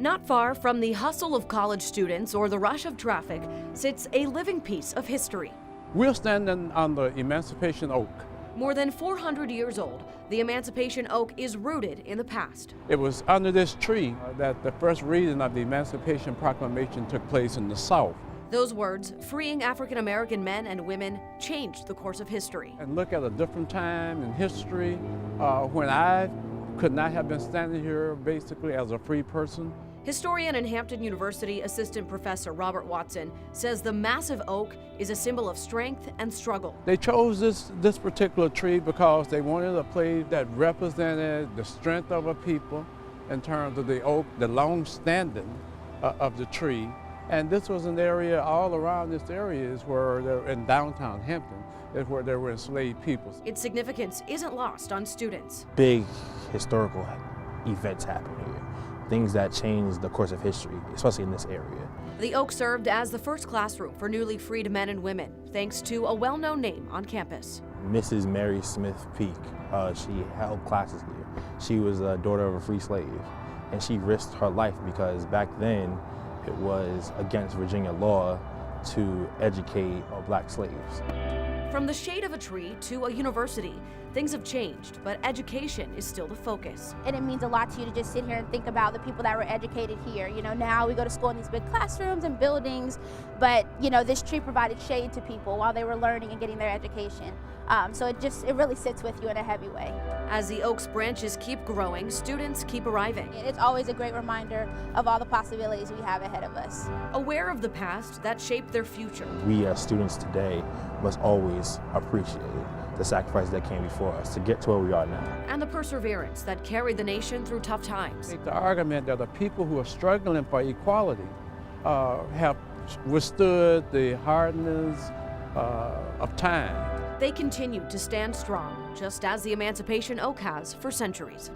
Not far from the hustle of college students or the rush of traffic sits a living piece of history. We're standing on the Emancipation Oak. More than 400 years old, the Emancipation Oak is rooted in the past. It was under this tree that the first reading of the Emancipation Proclamation took place in the South. Those words, freeing African American men and women, changed the course of history. And look at a different time in history when I could not have been standing here basically as a free person. Historian and Hampton University assistant professor Robert Watson says the massive oak is a symbol of strength and struggle. They chose this particular tree because they wanted a place that represented the strength of a people in terms of the oak, the long standing of the tree. And this was an area, all around this area is where they're in downtown Hampton, is where there were enslaved peoples. Its significance isn't lost on students. Big historical events happen here. Things that change the course of history, especially in this area. The Oak served as the first classroom for newly freed men and women, thanks to a well-known name on campus. Mrs. Mary Smith Peak, she held classes here. She was a daughter of a free slave, and she risked her life because back then it was against Virginia law to educate black slaves. From the shade of a tree to a university, things have changed, but education is still the focus. And it means a lot to you to just sit here and think about the people that were educated here. You know, now we go to school in these big classrooms and buildings, but you know, this tree provided shade to people while they were learning and getting their education. So it really sits with you in a heavy way. As the Oak's branches keep growing, students keep arriving. It's always a great reminder of all the possibilities we have ahead of us. Aware of the past that shaped their future. We as students today must always appreciate the sacrifices that came before us to get to where we are now. And the perseverance that carried the nation through tough times. Make the argument that the people who are struggling for equality have withstood the hardness of time. They continue to stand strong, just as the Emancipation Oak has for centuries.